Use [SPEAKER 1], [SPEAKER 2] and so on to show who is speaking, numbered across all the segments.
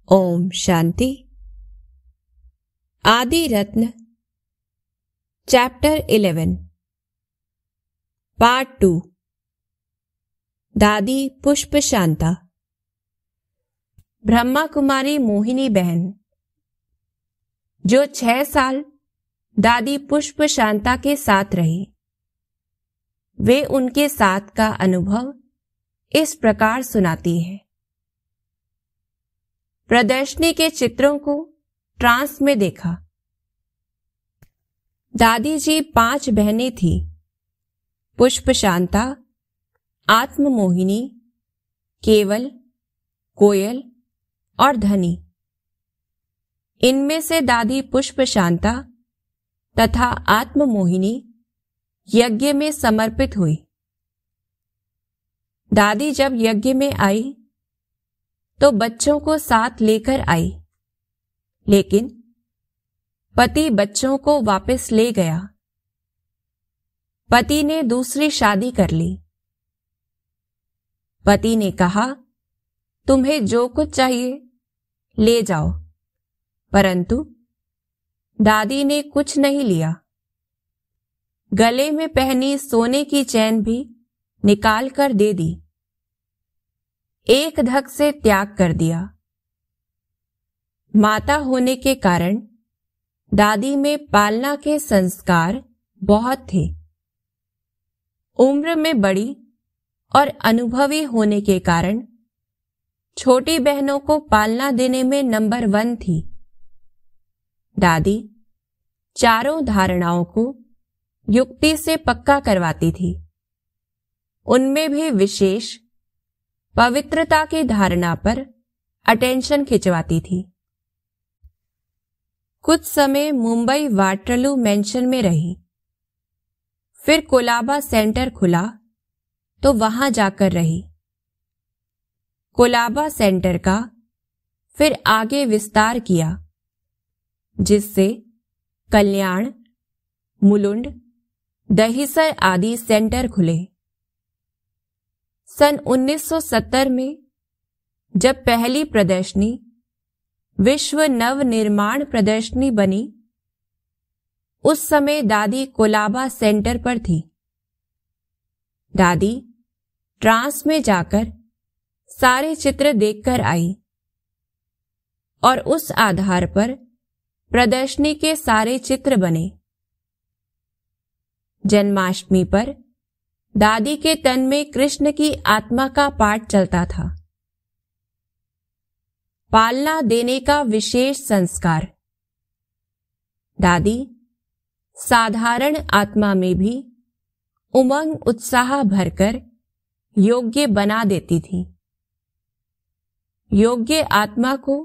[SPEAKER 1] ओम शांति। आदि रत्न chapter 11 part 2। दादी पुष्प शांता। ब्रह्मा कुमारी मोहिनी बहन जो 6 साल दादी पुष्प शांता के साथ रही, वे उनके साथ का अनुभव इस प्रकार सुनाती है। प्रदर्शनी के चित्रों को ट्रांस में देखा। दादी जी 5 बहनें थी, पुष्प शांता, आत्म मोहिनी, केवल, कोयल और धनी। इनमें से दादी पुष्प शांता तथा आत्म मोहिनी यज्ञ में समर्पित हुई। दादी जब यज्ञ में आई तो बच्चों को साथ लेकर आई, लेकिन पति बच्चों को वापस ले गया। पति ने दूसरी शादी कर ली। पति ने कहा, तुम्हें जो कुछ चाहिए ले जाओ, परंतु दादी ने कुछ नहीं लिया। गले में पहनी सोने की चैन भी निकाल कर दे दी। एक धक से त्याग कर दिया। माता होने के कारण दादी में पालना के संस्कार बहुत थे। उम्र में बड़ी और अनुभवी होने के कारण छोटी बहनों को पालना देने में नंबर 1 थी। दादी चारों धारणाओं को युक्ति से पक्का करवाती थी। उनमें भी विशेष पवित्रता की धारणा पर अटेंशन खिंचवाती थी। कुछ समय मुंबई वाटरलू मेंशन में रही। फिर कोलाबा सेंटर खुला तो वहां जाकर रही। कोलाबा सेंटर का फिर आगे विस्तार किया, जिससे कल्याण, मुलुंड, दहिसर आदि सेंटर खुले। सन 1970 में जब पहली प्रदर्शनी विश्व नव निर्माण प्रदर्शनी बनी, उस समय दादी कोलाबा सेंटर पर थी। दादी ट्रांस में जाकर सारे चित्र देखकर आई और उस आधार पर प्रदर्शनी के सारे चित्र बने। जन्माष्टमी पर दादी के तन में कृष्ण की आत्मा का पाठ चलता था। पालना देने का विशेष संस्कार। दादी साधारण आत्मा में भी उमंग उत्साह भरकर योग्य बना देती थी। योग्य आत्मा को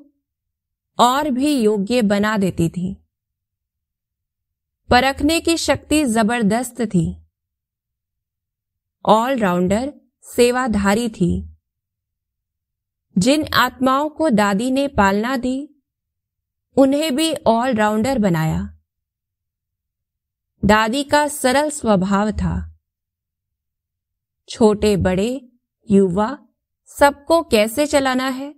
[SPEAKER 1] और भी योग्य बना देती थी। परखने की शक्ति जबरदस्त थी। ऑलराउंडर सेवाधारी थी। जिन आत्माओं को दादी ने पालना दी, उन्हें भी ऑलराउंडर बनाया। दादी का सरल स्वभाव था। छोटे बड़े युवा सबको कैसे चलाना है,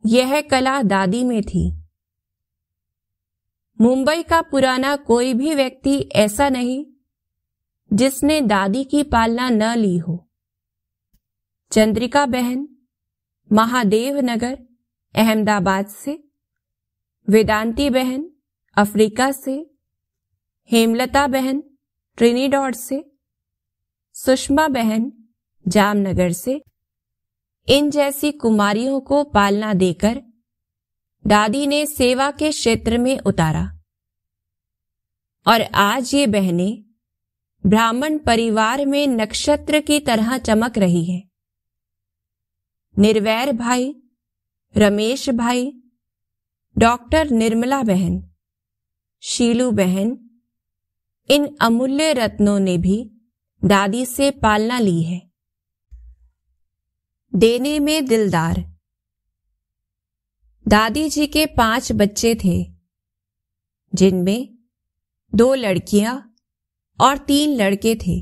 [SPEAKER 1] यह कला दादी में थी। मुंबई का पुराना कोई भी व्यक्ति ऐसा नहीं जिसने दादी की पालना न ली हो। चंद्रिका बहन महादेव नगर अहमदाबाद से, वेदांती बहन अफ्रीका से, हेमलता बहन ट्रिनिडॉड से, सुषमा बहन जामनगर से, इन जैसी कुमारियों को पालना देकर दादी ने सेवा के क्षेत्र में उतारा। और आज ये बहनें ब्राह्मण परिवार में नक्षत्र की तरह चमक रही है। निर्वैर भाई, रमेश भाई, डॉक्टर निर्मला बहन, शीलू बहन, इन अमूल्य रत्नों ने भी दादी से पालना ली है। देने में दिलदार। दादी जी के 5 बच्चे थे, जिनमें 2 लड़कियां और 3 लड़के थे।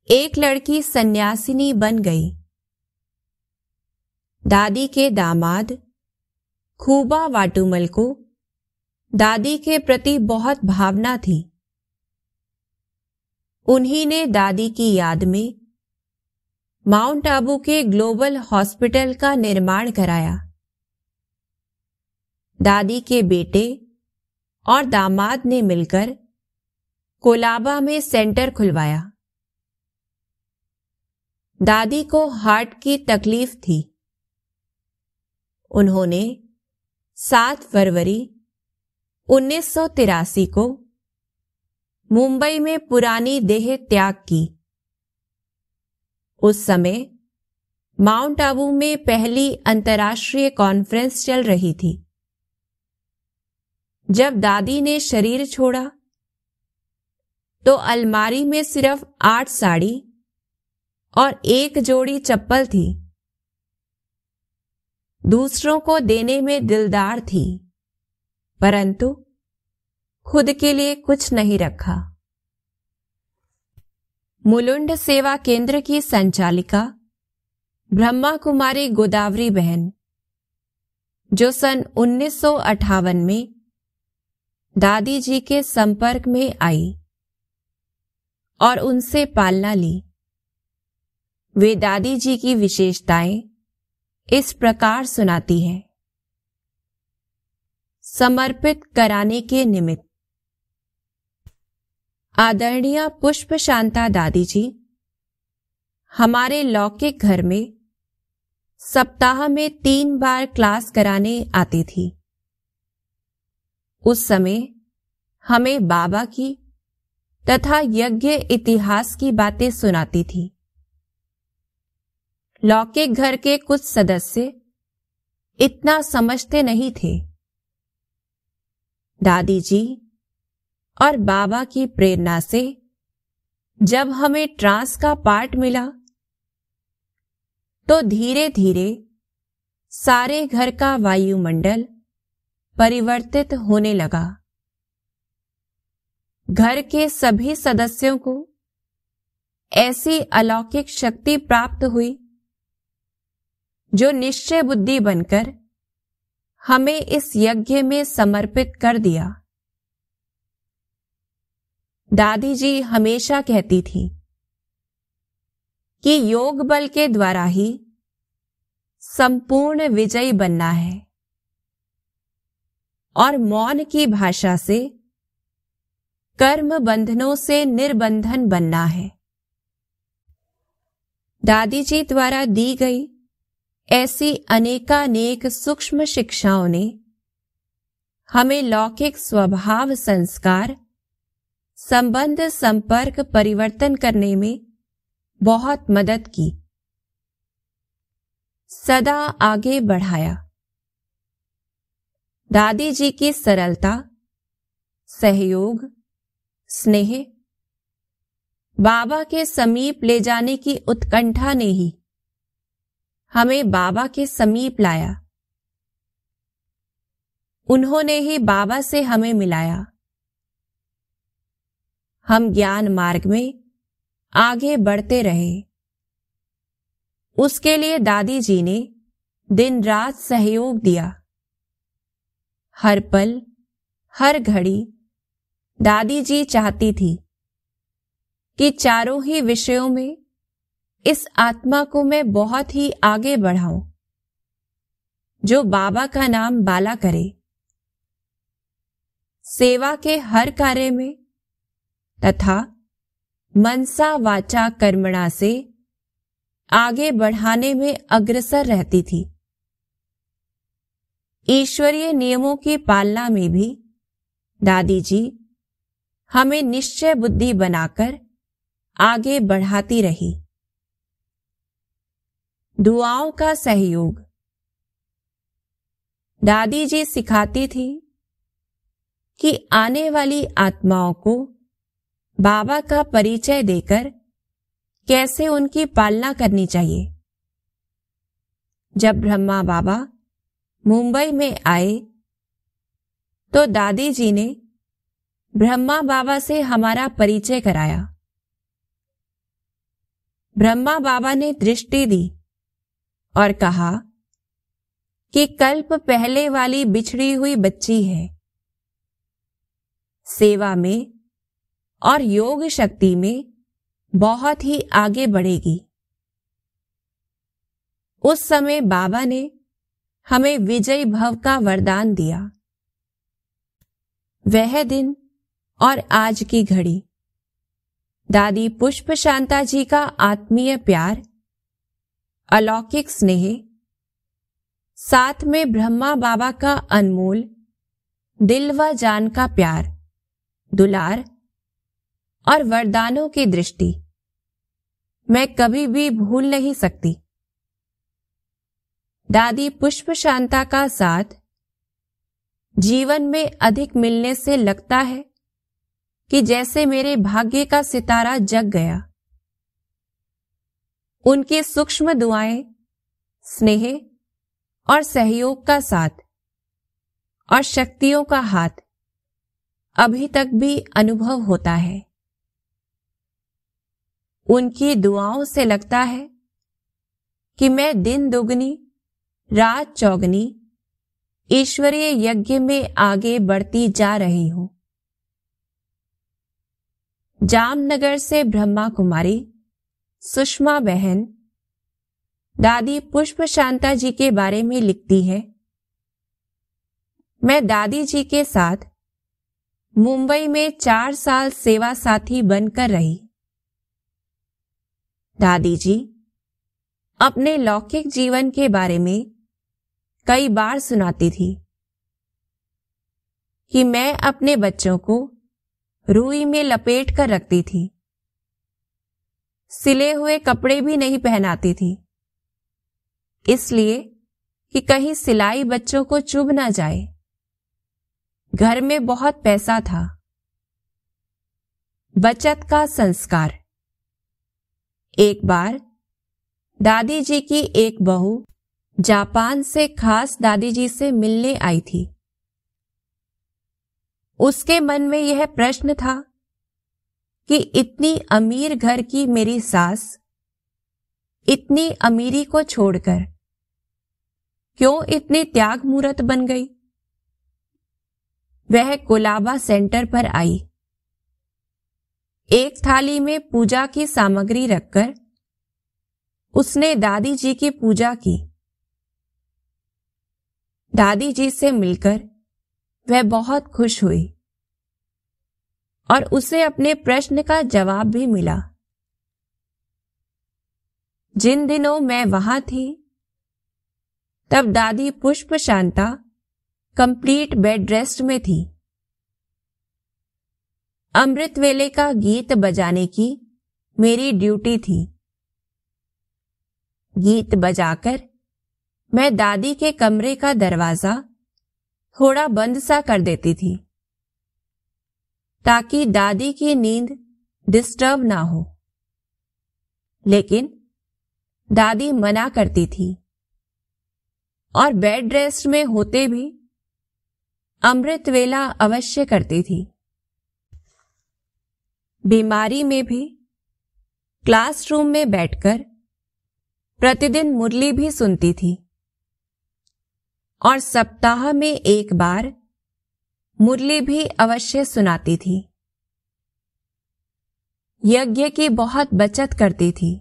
[SPEAKER 1] एक लड़की सन्यासिनी बन गई। दादी के दामाद खूबा वाटुमल को दादी के प्रति बहुत भावना थी। उन्हीं ने दादी की याद में माउंट आबू के ग्लोबल हॉस्पिटल का निर्माण कराया। दादी के बेटे और दामाद ने मिलकर कोलाबा में सेंटर खुलवाया। दादी को हार्ट की तकलीफ थी। उन्होंने 7 फरवरी 1983 को मुंबई में पुरानी देह त्याग की। उस समय माउंट आबू में पहली अंतर्राष्ट्रीय कॉन्फ्रेंस चल रही थी। जब दादी ने शरीर छोड़ा तो अलमारी में सिर्फ 8 साड़ी और 1 जोड़ी चप्पल थी। दूसरों को देने में दिलदार थी, परंतु खुद के लिए कुछ नहीं रखा। मुलुंड सेवा केंद्र की संचालिका ब्रह्मा कुमारी गोदावरी बहन, जो सन 1958 में दादी जी के संपर्क में आई और उनसे पालना ली, वे दादी जी की विशेषताएं इस प्रकार सुनाती हैं। समर्पित कराने के निमित्त। आदरणीय पुष्प शांता दादी जी हमारे लौकिक घर में सप्ताह में 3 बार क्लास कराने आती थी। उस समय हमें बाबा की तथा यज्ञ इतिहास की बातें सुनाती थी। लौकिक घर के कुछ सदस्य इतना समझते नहीं थे। दादी जी और बाबा की प्रेरणा से जब हमें ट्रांस का पाठ मिला तो धीरे धीरे सारे घर का वायुमंडल परिवर्तित होने लगा। घर के सभी सदस्यों को ऐसी अलौकिक शक्ति प्राप्त हुई जो निश्चय बुद्धि बनकर हमें इस यज्ञ में समर्पित कर दिया। दादी जी हमेशा कहती थी कि योग बल के द्वारा ही संपूर्ण विजयी बनना है और मौन की भाषा से कर्म बंधनों से निर्बंधन बनना है। दादी जी द्वारा दी गई ऐसी अनेकानेक सूक्ष्म शिक्षाओं ने हमें लौकिक स्वभाव संस्कार संबंध संपर्क परिवर्तन करने में बहुत मदद की, सदा आगे बढ़ाया। दादी जी की सरलता, सहयोग, स्नेह, बाबा के समीप ले जाने की उत्कंठा ने ही हमें बाबा के समीप लाया। उन्होंने ही बाबा से हमें मिलाया। हम ज्ञान मार्ग में आगे बढ़ते रहे। उसके लिए दादी जी ने दिन रात सहयोग दिया। हर पल, हर घड़ी दादी जी चाहती थी कि चारों ही विषयों में इस आत्मा को मैं बहुत ही आगे बढ़ाऊं, जो बाबा का नाम बाला करे। सेवा के हर कार्य में तथा मनसा वाचा कर्मणा से आगे बढ़ाने में अग्रसर रहती थी। ईश्वरीय नियमों की पालना में भी दादी जी हमें निश्चय बुद्धि बनाकर आगे बढ़ाती रही। दुआओं का सहयोग। दादी जी सिखाती थी कि आने वाली आत्माओं को बाबा का परिचय देकर कैसे उनकी पालना करनी चाहिए। जब ब्रह्मा बाबा मुंबई में आए तो दादी जी ने ब्रह्मा बाबा से हमारा परिचय कराया। ब्रह्मा बाबा ने दृष्टि दी और कहा कि कल्प पहले वाली बिछड़ी हुई बच्ची है। सेवा में और योग शक्ति में बहुत ही आगे बढ़ेगी। उस समय बाबा ने हमें विजयी भव का वरदान दिया। वह दिन और आज की घड़ी दादी पुष्प शांता जी का आत्मीय प्यार, अलौकिक स्नेह, साथ में ब्रह्मा बाबा का अनमोल दिल व जान का प्यार, दुलार और वरदानों की दृष्टि मैं कभी भी भूल नहीं सकती। दादी पुष्प शांता का साथ जीवन में अधिक मिलने से लगता है कि जैसे मेरे भाग्य का सितारा जग गया। उनकी सूक्ष्म दुआएं, स्नेह और सहयोग का साथ और शक्तियों का हाथ अभी तक भी अनुभव होता है। उनकी दुआओं से लगता है कि मैं दिन दुगनी रात चौगनी ईश्वरीय यज्ञ में आगे बढ़ती जा रही हूं। जामनगर से ब्रह्मा कुमारी सुषमा बहन दादी पुष्प शांता जी के बारे में लिखती है, मैं दादी जी के साथ मुंबई में 4 साल सेवा साथी बनकर रही। दादी जी अपने लौकिक जीवन के बारे में कई बार सुनाती थी कि मैं अपने बच्चों को रुई में लपेट कर रखती थी, सिले हुए कपड़े भी नहीं पहनाती थी, इसलिए कि कहीं सिलाई बच्चों को चुभ ना जाए। घर में बहुत पैसा था। बचत का संस्कार। एक बार दादी जी की एक बहू जापान से खास दादी जी से मिलने आई थी। उसके मन में यह प्रश्न था कि इतनी अमीर घर की मेरी सास इतनी अमीरी को छोड़कर क्यों इतनी त्याग मूर्त बन गई। वह कोलाबा सेंटर पर आई। एक थाली में पूजा की सामग्री रखकर उसने दादी जी की पूजा की। दादी जी से मिलकर वह बहुत खुश हुई और उसे अपने प्रश्न का जवाब भी मिला। जिन दिनों मैं वहां थी तब दादी पुष्प शांता कंप्लीट बेड रेस्ट में थी। अमृत वेले का गीत बजाने की मेरी ड्यूटी थी। गीत बजाकर मैं दादी के कमरे का दरवाजा थोड़ा बंद सा कर देती थी ताकि दादी की नींद डिस्टर्ब ना हो, लेकिन दादी मना करती थी और बेड रेस्ट में होते भी अमृत वेला अवश्य करती थी। बीमारी में भी क्लासरूम में बैठकर प्रतिदिन मुरली भी सुनती थी और सप्ताह में एक बार मुरली भी अवश्य सुनाती थी। यज्ञ की बहुत बचत करती थी।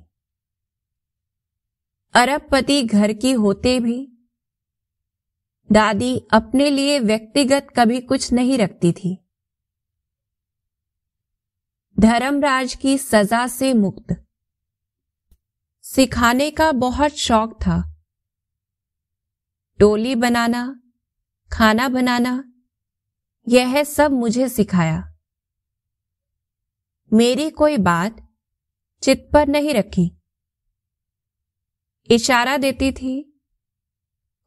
[SPEAKER 1] अरबपति घर की होते भी दादी अपने लिए व्यक्तिगत कभी कुछ नहीं रखती थी। धर्मराज की सजा से मुक्त सिखाने का बहुत शौक था। टोली बनाना, खाना बनाना, यह सब मुझे सिखाया। मेरी कोई बात चित पर नहीं रखी। इशारा देती थी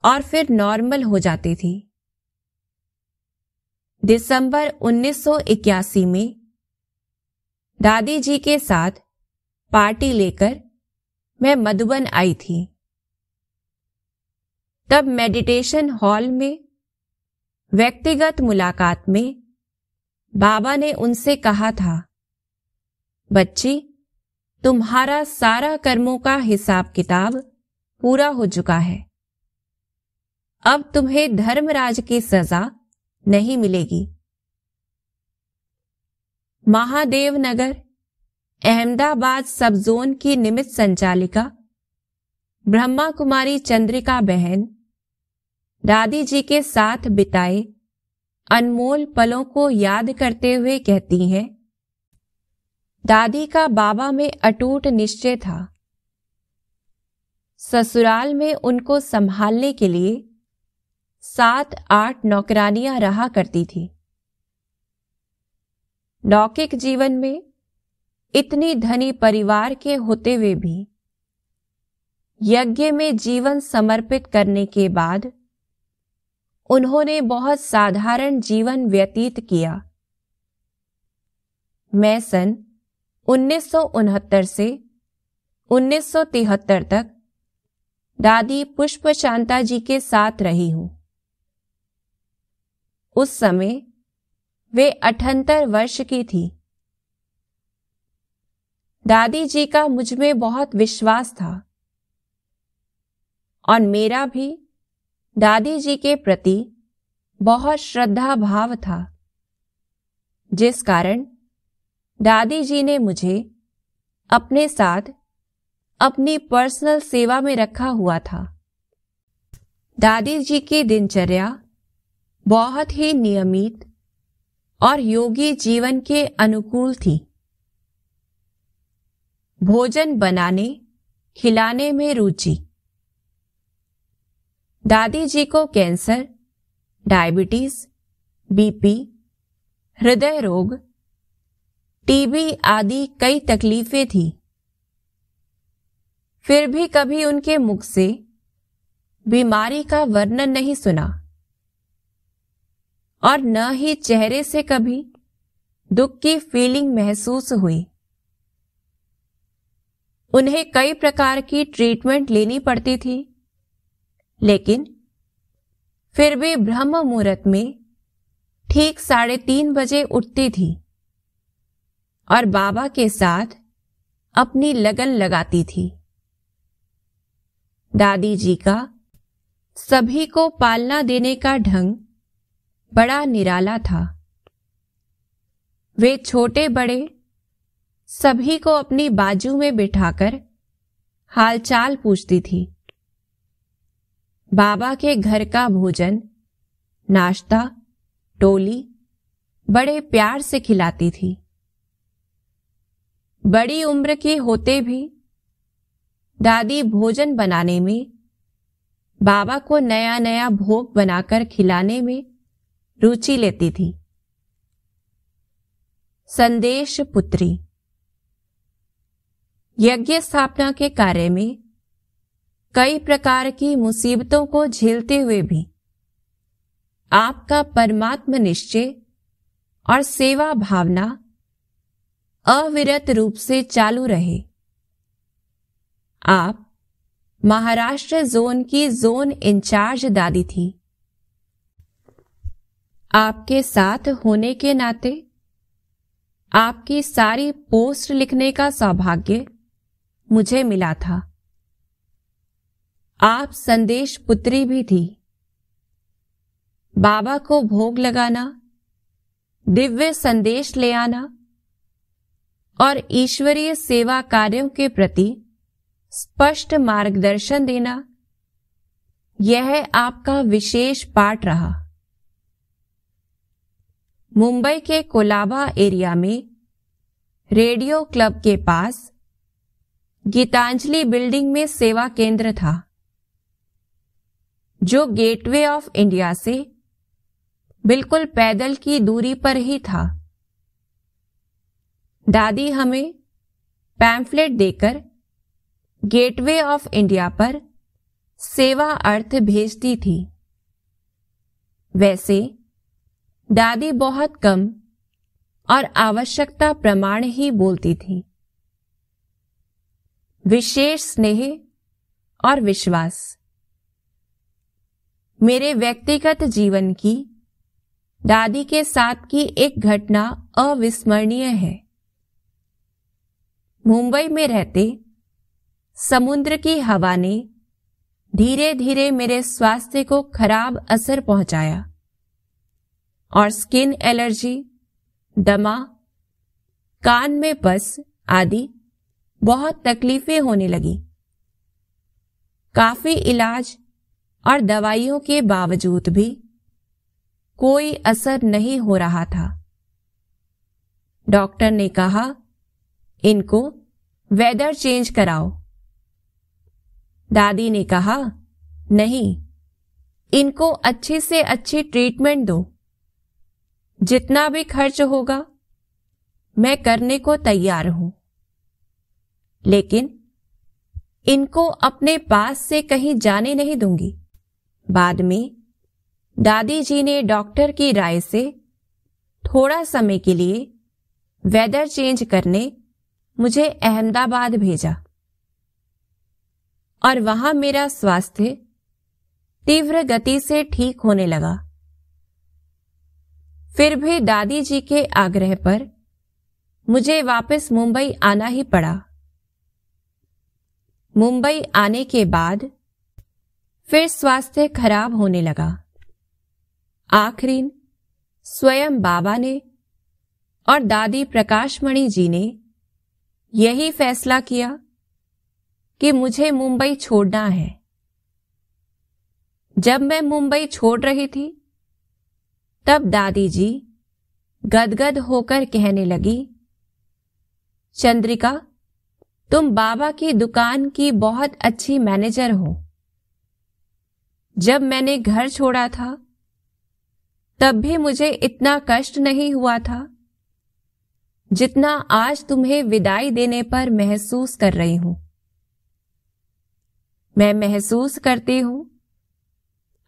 [SPEAKER 1] और फिर नॉर्मल हो जाती थी। दिसंबर 1981 में दादी जी के साथ पार्टी लेकर मैं मधुबन आई थी। तब मेडिटेशन हॉल में व्यक्तिगत मुलाकात में बाबा ने उनसे कहा था, बच्ची, तुम्हारा सारा कर्मों का हिसाब किताब पूरा हो चुका है। अब तुम्हें धर्मराज की सजा नहीं मिलेगी। महादेव नगर, अहमदाबाद सब जोन की निमित्त संचालिका ब्रह्मा कुमारी चंद्रिका बहन दादी जी के साथ बिताए अनमोल पलों को याद करते हुए कहती हैं, दादी का बाबा में अटूट निश्चय था। ससुराल में उनको संभालने के लिए 7-8 नौकरानियां रहा करती थी। लौकिक जीवन में इतनी धनी परिवार के होते हुए भी यज्ञ में जीवन समर्पित करने के बाद उन्होंने बहुत साधारण जीवन व्यतीत किया। मैं सन 1969 से 1973 तक दादी पुष्प शांता जी के साथ रही हूं। उस समय वे 78 वर्ष की थी। दादी जी का मुझ में बहुत विश्वास था और मेरा भी दादी जी के प्रति बहुत श्रद्धा भाव था, जिस कारण दादी जी ने मुझे अपने साथ अपनी पर्सनल सेवा में रखा हुआ था। दादी जी की दिनचर्या बहुत ही नियमित और योगी जीवन के अनुकूल थी। भोजन बनाने खिलाने में रुचि। दादी जी को कैंसर, डायबिटीज, बीपी, हृदय रोग, टीबी आदि कई तकलीफें थी। फिर भी कभी उनके मुख से बीमारी का वर्णन नहीं सुना और न ही चेहरे से कभी दुख की फीलिंग महसूस हुई। उन्हें कई प्रकार की ट्रीटमेंट लेनी पड़ती थी, लेकिन फिर भी ब्रह्म मुहूर्त में ठीक 3:30 बजे उठती थी और बाबा के साथ अपनी लगन लगाती थी। दादी जी का सभी को पालना देने का ढंग बड़ा निराला था। वे छोटे बड़े सभी को अपनी बाजू में बिठाकर हालचाल पूछती थी। बाबा के घर का भोजन, नाश्ता, टोली बड़े प्यार से खिलाती थी। बड़ी उम्र की होते भी दादी भोजन बनाने में, बाबा को नया नया भोग बनाकर खिलाने में रुचि लेती थी। संदेश पुत्री। यज्ञ स्थापना के कार्य में कई प्रकार की मुसीबतों को झेलते हुए भी आपका परमात्म निश्चय और सेवा भावना अविरत रूप से चालू रहे। आप महाराष्ट्र जोन की जोन इंचार्ज दादी थी। आपके साथ होने के नाते आपकी सारी पोस्ट लिखने का सौभाग्य मुझे मिला था। आप संदेश पुत्री भी थी। बाबा को भोग लगाना, दिव्य संदेश ले आना और ईश्वरीय सेवा कार्यों के प्रति स्पष्ट मार्गदर्शन देना, यह आपका विशेष पाठ रहा। मुंबई के कोलाबा एरिया में रेडियो क्लब के पास गीतांजलि बिल्डिंग में सेवा केंद्र था, जो गेटवे ऑफ इंडिया से बिल्कुल पैदल की दूरी पर ही था। दादी हमें पैम्फलेट देकर गेटवे ऑफ इंडिया पर सेवा अर्थ भेजती थी। वैसे दादी बहुत कम और आवश्यकता प्रमाण ही बोलती थी। विशेष स्नेह और विश्वास। मेरे व्यक्तिगत जीवन की दादी के साथ की एक घटना अविस्मरणीय है। मुंबई में रहते समुद्र की हवा ने धीरे धीरे मेरे स्वास्थ्य को खराब असर पहुंचाया और स्किन एलर्जी, दमा, कान में पस आदि बहुत तकलीफें होने लगी। काफी इलाज और दवाइयों के बावजूद भी कोई असर नहीं हो रहा था। डॉक्टर ने कहा, इनको वेदर चेंज कराओ। दादी ने कहा, नहीं, इनको अच्छी से अच्छी ट्रीटमेंट दो। जितना भी खर्च होगा मैं करने को तैयार हूं, लेकिन इनको अपने पास से कहीं जाने नहीं दूंगी। बाद में दादी जी ने डॉक्टर की राय से थोड़ा समय के लिए वेदर चेंज करने मुझे अहमदाबाद भेजा और वहां मेरा स्वास्थ्य तीव्र गति से ठीक होने लगा। फिर भी दादी जी के आग्रह पर मुझे वापस मुंबई आना ही पड़ा। मुंबई आने के बाद फिर स्वास्थ्य खराब होने लगा। आखिरीन स्वयं बाबा ने और दादी प्रकाशमणि जी ने यही फैसला किया कि मुझे मुंबई छोड़ना है। जब मैं मुंबई छोड़ रही थी तब दादी जी गदगद होकर कहने लगी, चंद्रिका, तुम बाबा की दुकान की बहुत अच्छी मैनेजर हो। जब मैंने घर छोड़ा था तब भी मुझे इतना कष्ट नहीं हुआ था जितना आज तुम्हें विदाई देने पर महसूस कर रही हूं। मैं महसूस करती हूं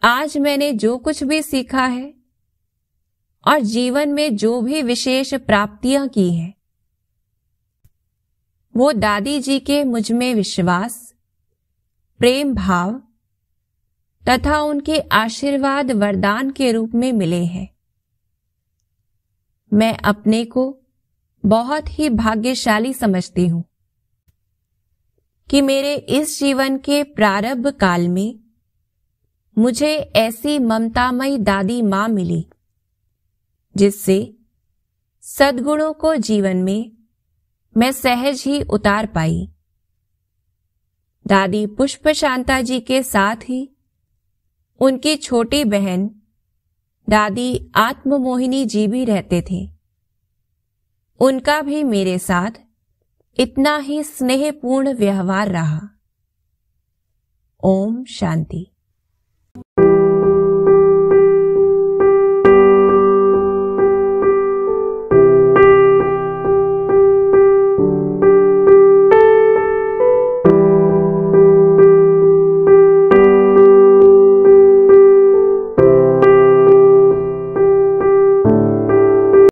[SPEAKER 1] आज मैंने जो कुछ भी सीखा है और जीवन में जो भी विशेष प्राप्तियां की हैं, वो दादी जी के मुझ में विश्वास, प्रेम भाव तथा उनके आशीर्वाद वरदान के रूप में मिले हैं। मैं अपने को बहुत ही भाग्यशाली समझती हूं कि मेरे इस जीवन के प्रारंभ काल में मुझे ऐसी ममतामयी दादी मां मिली जिससे सद्गुणों को जीवन में मैं सहज ही उतार पाई। दादी पुष्प शांता जी के साथ ही उनकी छोटी बहन दादी आत्ममोहिनी जी भी रहते थे। उनका भी मेरे साथ इतना ही स्नेहपूर्ण व्यवहार रहा। ओम शांति।